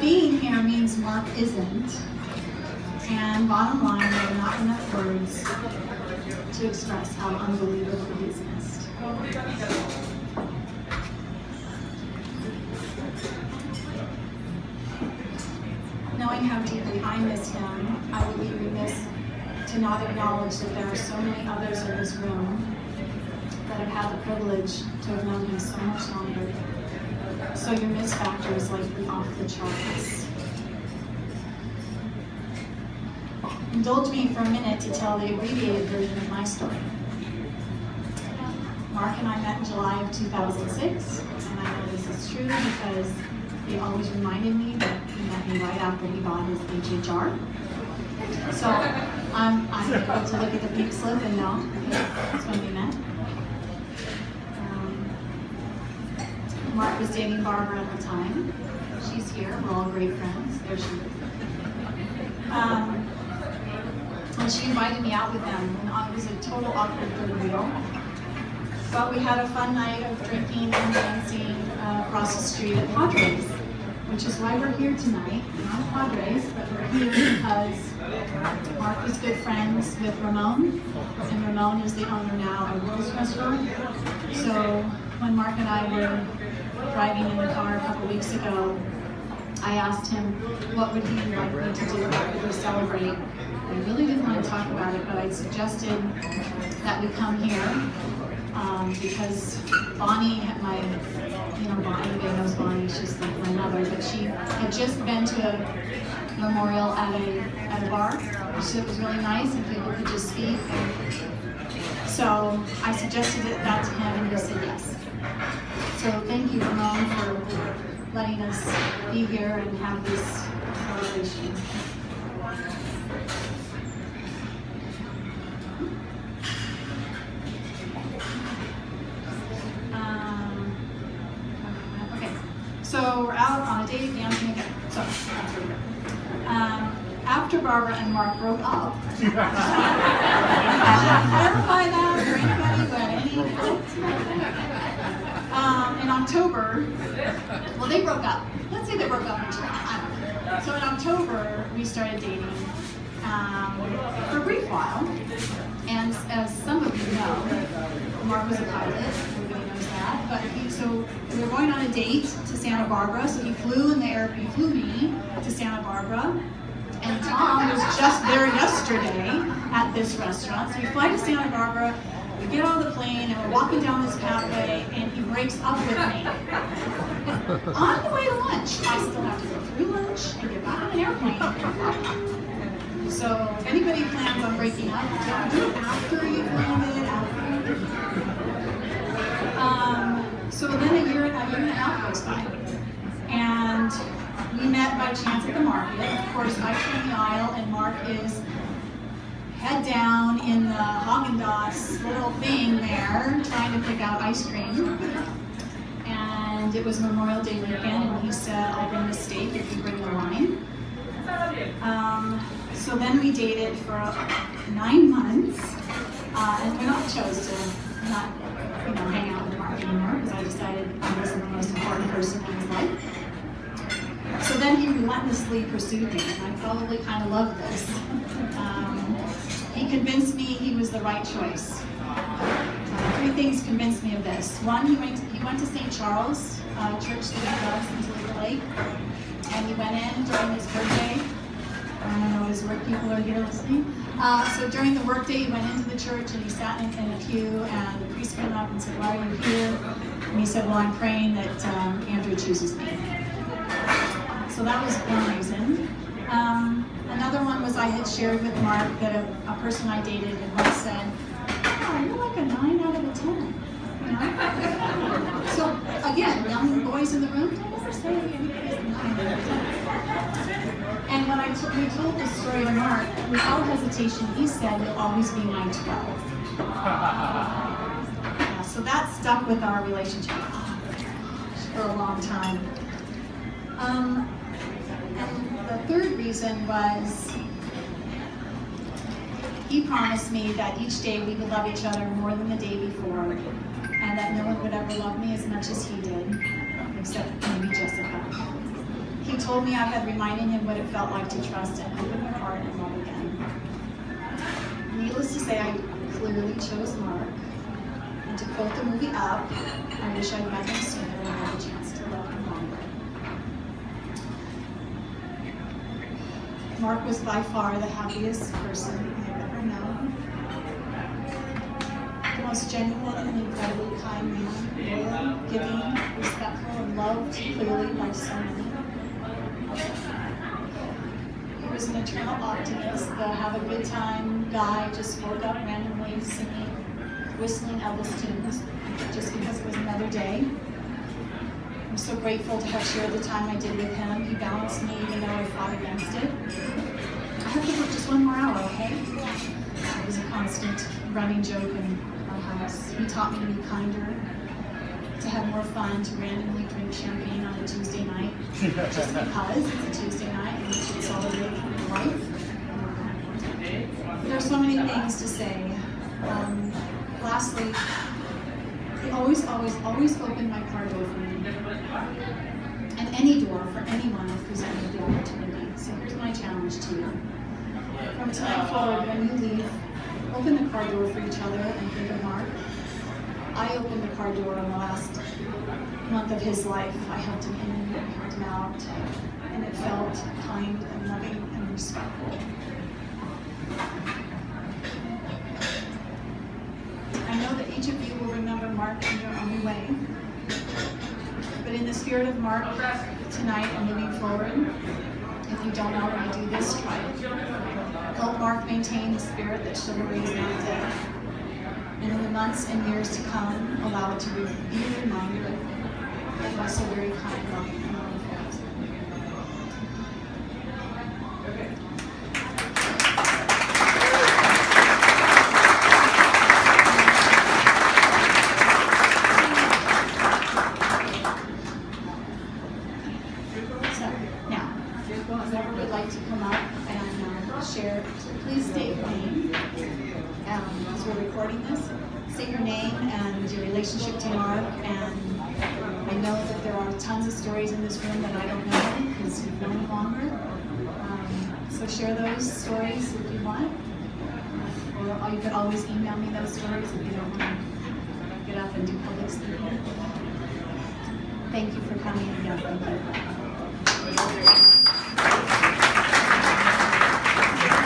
being here means Mark isn't. And bottom line, there are not enough words to express how unbelievably he's missed. Knowing how deeply I miss him, I would be remiss to not acknowledge that there are so many others in this room that have had the privilege to have known him so much longer. So your miss factor is likely off the charts. Indulge me for a minute to tell the abbreviated version of my story. Mark and I met in July of 2006, and I know this is true because he always reminded me that he met me right after he bought his HHR. So I'm able to look at the pink slip and know that's when we met. Mark was dating Barbara at the time. She's here. We're all great friends. There she is. And she invited me out with them, and it was a total awkward third wheel. But we had a fun night of drinking and dancing across the street at Padres, which is why we're here tonight. Not Padres, but we're here because Mark was good friends with Ramon, and Ramon is the owner now of Will's Restaurant. So when Mark and I were driving in the car a couple weeks ago, I asked him what would he like me to do after we celebrate. I really didn't want to talk about it, but I suggested that we come here because Bonnie, Bonnie, everybody knows Bonnie, she's like my mother, but she had just been to a memorial at a bar, so it was really nice and people could just speak. So I suggested that to him and he said yes. So thank you, Ramon, for letting us be here and have this celebration. Okay, so we're out on a date dancing again. So that's where we go. After Barbara and Mark broke up, I should clarify that for anybody, but in October, well, they broke up. Let's say they broke up in July. I don't know. So in October, we started dating for a brief while. And as some of you know, Mark was a pilot. Everybody knows that. But so we were going on a date to Santa Barbara. So he flew me to Santa Barbara. And Tom was just there yesterday at this restaurant. So we fly to Santa Barbara. We get on the plane and we're walking down this pathway and he breaks up with me. On the way to lunch, I still have to go through lunch and get back on an airplane. So if anybody plans on breaking up, don't do it after you've landed. So then a year and a half goes by. And we met by chance at the market. Of course, I turn the aisle and Mark is head down in the Haagen-Dazs little thing there, trying to pick out ice cream. And it was Memorial Day weekend, and he said, I'll bring the steak if you bring the wine. So then we dated for 9 months, and we chose to not, hang out with Mark anymore, because I decided I wasn't the most important person in his life. So then he relentlessly pursued me, and I probably kind of loved this. He convinced me he was the right choice. 3 things convinced me of this. One, he went to St. Charles, church that does in Toledo Lake, and he went in during his birthday. I don't know, his work people are here listening. So during the workday, he went into the church and he sat in a pew, and the priest came up and said, why are you here? And he said, well, I'm praying that Andrea chooses me. So that was one reason. Another one was I had shared with Mark that a person I dated had once said, oh, you're like a 9 out of a 10. So again, young boys in the room, don't ever say anybody's a 9 out of a 10. And when we told this story to Mark, without hesitation, he said, you'll always be my 12. Yeah, so that stuck with our relationship for a long time. And the third reason was he promised me that each day we would love each other more than the day before, and that no one would ever love me as much as he did, except maybe Jessica. He He told me I had reminded him what it felt like to trust and open your heart and love again. Needless to say, I clearly chose Mark. And to quote the movie Up, I wish I'd met him sooner and had a chance to love him longer. Mark was by far the happiest person I've ever known. The most genuine and incredibly kind man, loyal, giving, respectful, and loved clearly by so many. He was an eternal optimist, the have a good time guy, just woke up randomly singing, whistling Elvis tunes, just because it was another day. I'm so grateful to have shared the time I did with him. He balanced me even though I fought against it. I have to work just one more hour, okay? It was a constant running joke in our house. He taught me to be kinder, to have more fun, to randomly drink champagne on a Tuesday night, just because it's a Tuesday night and we should celebrate life. There are so many things to say. Lastly, he always opened my car door for me. And any door for anyone if presented the opportunity. So here's my challenge to you. From tonight forward, when you leave, open the car door for each other and think of Mark. I opened the car door in the last month of his life. I helped him in, I helped him out, and it felt kind and loving and respectful. I know that each of you will remember Mark in your own way. But in the spirit of Mark tonight and moving forward, if you don't already do this, try it. Help Mark maintain the spirit that chivalry is not dead. And in the months and years to come, allow it to be a reminder of also very kind, loving, and wonderful husband. Whoever would like to come up and share, please state your name. As we're recording this, state your name and your relationship to Mark. And I know that there are tons of stories in this room that I don't know because you've known him longer. So share those stories if you want. Or you could always email me those stories if you don't want to get up and do public speaking. Thank you for coming again. Thank you.